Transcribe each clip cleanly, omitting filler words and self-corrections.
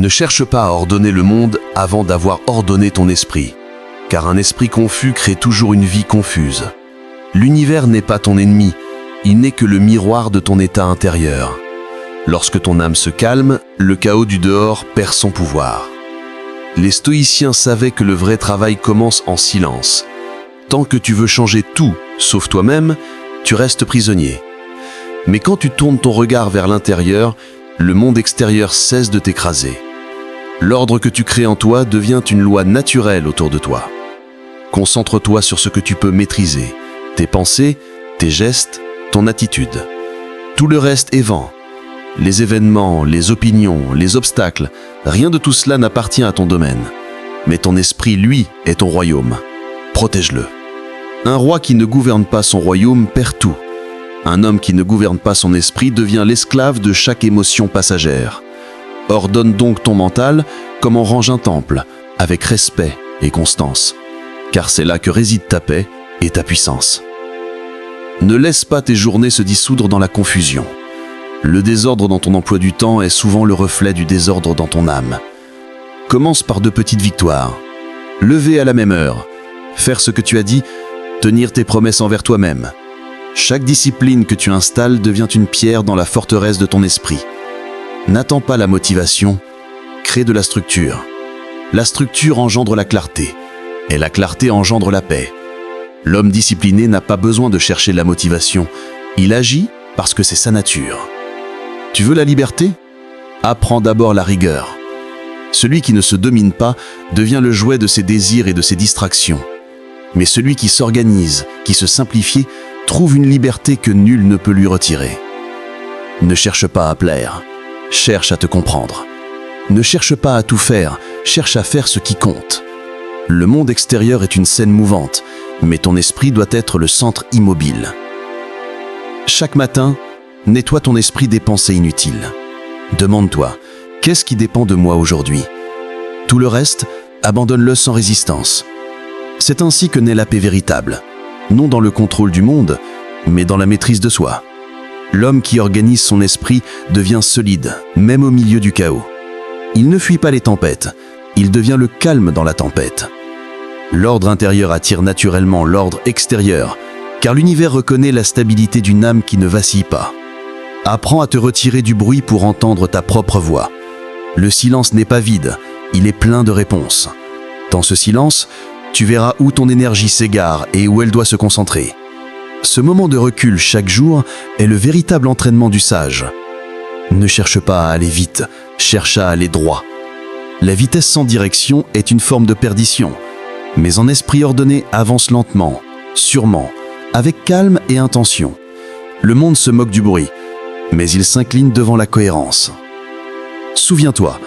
Ne cherche pas à ordonner le monde avant d'avoir ordonné ton esprit, car un esprit confus crée toujours une vie confuse. L'univers n'est pas ton ennemi, il n'est que le miroir de ton état intérieur. Lorsque ton âme se calme, le chaos du dehors perd son pouvoir. Les stoïciens savaient que le vrai travail commence en silence. Tant que tu veux changer tout, sauf toi-même, tu restes prisonnier. Mais quand tu tournes ton regard vers l'intérieur, le monde extérieur cesse de t'écraser. L'ordre que tu crées en toi devient une loi naturelle autour de toi. Concentre-toi sur ce que tu peux maîtriser, tes pensées, tes gestes, ton attitude. Tout le reste est vent. Les événements, les opinions, les obstacles, rien de tout cela n'appartient à ton domaine. Mais ton esprit, lui, est ton royaume. Protège-le. Un roi qui ne gouverne pas son royaume perd tout. Un homme qui ne gouverne pas son esprit devient l'esclave de chaque émotion passagère. Ordonne donc ton mental comme on range un temple, avec respect et constance, car c'est là que réside ta paix et ta puissance. Ne laisse pas tes journées se dissoudre dans la confusion. Le désordre dans ton emploi du temps est souvent le reflet du désordre dans ton âme. Commence par de petites victoires. Lever à la même heure, faire ce que tu as dit, tenir tes promesses envers toi-même. Chaque discipline que tu installes devient une pierre dans la forteresse de ton esprit. N'attends pas la motivation, crée de la structure. La structure engendre la clarté, et la clarté engendre la paix. L'homme discipliné n'a pas besoin de chercher la motivation, il agit parce que c'est sa nature. Tu veux la liberté? Apprends d'abord la rigueur. Celui qui ne se domine pas devient le jouet de ses désirs et de ses distractions. Mais celui qui s'organise, qui se simplifie, trouve une liberté que nul ne peut lui retirer. Ne cherche pas à plaire, cherche à te comprendre. Ne cherche pas à tout faire, cherche à faire ce qui compte. Le monde extérieur est une scène mouvante, mais ton esprit doit être le centre immobile. Chaque matin, nettoie ton esprit des pensées inutiles. Demande-toi, qu'est-ce qui dépend de moi aujourd'hui? Tout le reste, abandonne-le sans résistance. C'est ainsi que naît la paix véritable, non dans le contrôle du monde, mais dans la maîtrise de soi. L'homme qui organise son esprit devient solide, même au milieu du chaos. Il ne fuit pas les tempêtes, il devient le calme dans la tempête. L'ordre intérieur attire naturellement l'ordre extérieur, car l'univers reconnaît la stabilité d'une âme qui ne vacille pas. Apprends à te retirer du bruit pour entendre ta propre voix. Le silence n'est pas vide, il est plein de réponses. Dans ce silence, tu verras où ton énergie s'égare et où elle doit se concentrer. Ce moment de recul chaque jour est le véritable entraînement du sage. Ne cherche pas à aller vite, cherche à aller droit. La vitesse sans direction est une forme de perdition, mais en esprit ordonné avance lentement, sûrement, avec calme et intention. Le monde se moque du bruit, mais il s'incline devant la cohérence. Souviens-toi,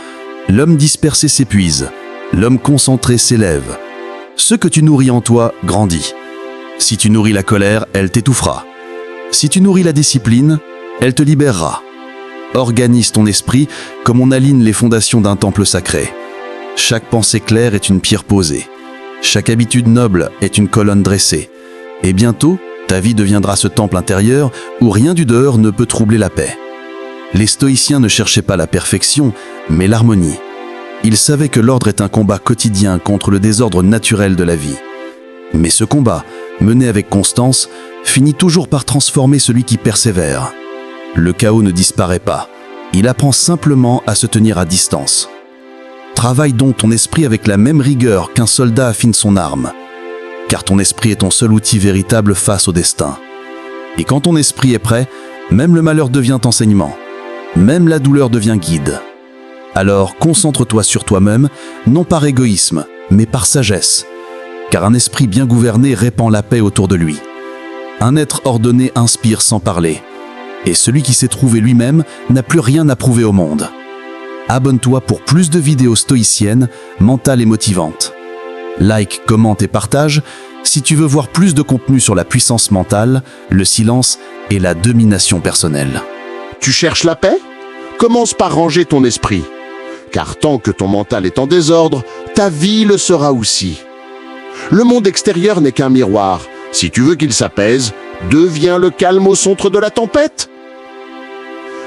l'homme dispersé s'épuise, l'homme concentré s'élève. Ce que tu nourris en toi grandit. Si tu nourris la colère, elle t'étouffera. Si tu nourris la discipline, elle te libérera. Organise ton esprit comme on aligne les fondations d'un temple sacré. Chaque pensée claire est une pierre posée. Chaque habitude noble est une colonne dressée. Et bientôt, ta vie deviendra ce temple intérieur où rien du dehors ne peut troubler la paix. Les stoïciens ne cherchaient pas la perfection, mais l'harmonie. Ils savaient que l'ordre est un combat quotidien contre le désordre naturel de la vie. Mais ce combat, mené avec constance, finit toujours par transformer celui qui persévère. Le chaos ne disparaît pas, il apprend simplement à se tenir à distance. Travaille donc ton esprit avec la même rigueur qu'un soldat affine son arme, car ton esprit est ton seul outil véritable face au destin. Et quand ton esprit est prêt, même le malheur devient enseignement, même la douleur devient guide. Alors concentre-toi sur toi-même, non par égoïsme, mais par sagesse, car un esprit bien gouverné répand la paix autour de lui. Un être ordonné inspire sans parler, et celui qui s'est trouvé lui-même n'a plus rien à prouver au monde. Abonne-toi pour plus de vidéos stoïciennes, mentales et motivantes. Like, commente et partage si tu veux voir plus de contenu sur la puissance mentale, le silence et la domination personnelle. Tu cherches la paix? Commence par ranger ton esprit. Car tant que ton mental est en désordre, ta vie le sera aussi. Le monde extérieur n'est qu'un miroir. Si tu veux qu'il s'apaise, deviens le calme au centre de la tempête.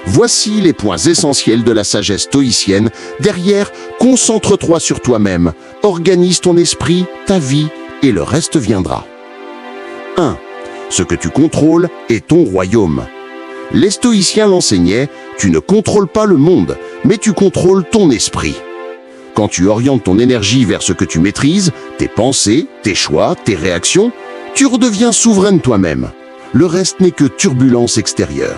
Voici les points essentiels de la sagesse stoïcienne. Derrière, concentre-toi sur toi-même, organise ton esprit, ta vie, et le reste viendra. 1. Ce que tu contrôles est ton royaume. Les stoïciens l'enseignaient, tu ne contrôles pas le monde, mais tu contrôles ton esprit. Quand tu orientes ton énergie vers ce que tu maîtrises, tes pensées, tes choix, tes réactions, tu redeviens souveraine toi-même. Le reste n'est que turbulence extérieure.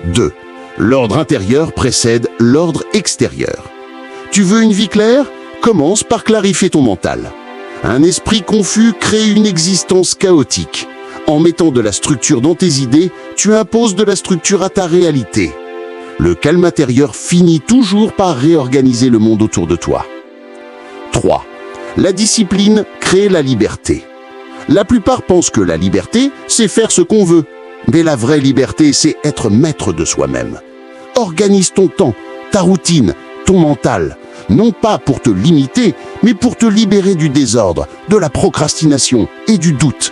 2. L'ordre intérieur précède l'ordre extérieur. Tu veux une vie claire? Commence par clarifier ton mental. Un esprit confus crée une existence chaotique. En mettant de la structure dans tes idées, tu imposes de la structure à ta réalité. Le calme intérieur finit toujours par réorganiser le monde autour de toi. 3. La discipline crée la liberté. La plupart pensent que la liberté, c'est faire ce qu'on veut. Mais la vraie liberté, c'est être maître de soi-même. Organise ton temps, ta routine, ton mental. Non pas pour te limiter, mais pour te libérer du désordre, de la procrastination et du doute.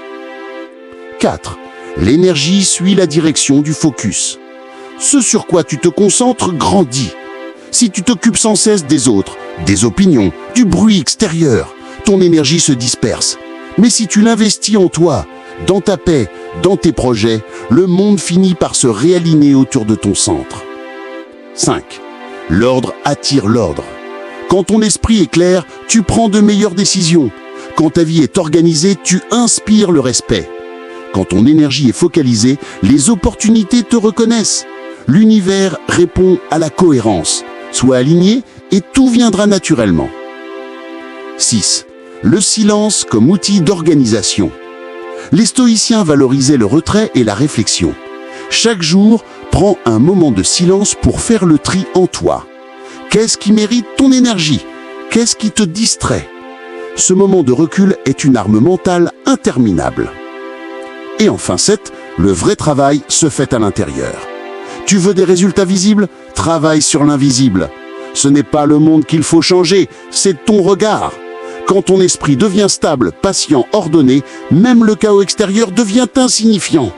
4. L'énergie suit la direction du focus. Ce sur quoi tu te concentres grandit. Si tu t'occupes sans cesse des autres, des opinions, du bruit extérieur, ton énergie se disperse. Mais si tu l'investis en toi, dans ta paix, dans tes projets, le monde finit par se réaligner autour de ton centre. 5. L'ordre attire l'ordre. Quand ton esprit est clair, tu prends de meilleures décisions. Quand ta vie est organisée, tu inspires le respect. Quand ton énergie est focalisée, les opportunités te reconnaissent. L'univers répond à la cohérence. Sois aligné et tout viendra naturellement. 6. Le silence comme outil d'organisation. Les stoïciens valorisaient le retrait et la réflexion. Chaque jour, prends un moment de silence pour faire le tri en toi. Qu'est-ce qui mérite ton énergie? Qu'est-ce qui te distrait? Ce moment de recul est une arme mentale interminable. Et enfin 7, le vrai travail se fait à l'intérieur. Tu veux des résultats visibles? Travaille sur l'invisible. Ce n'est pas le monde qu'il faut changer, c'est ton regard. Quand ton esprit devient stable, patient, ordonné, même le chaos extérieur devient insignifiant.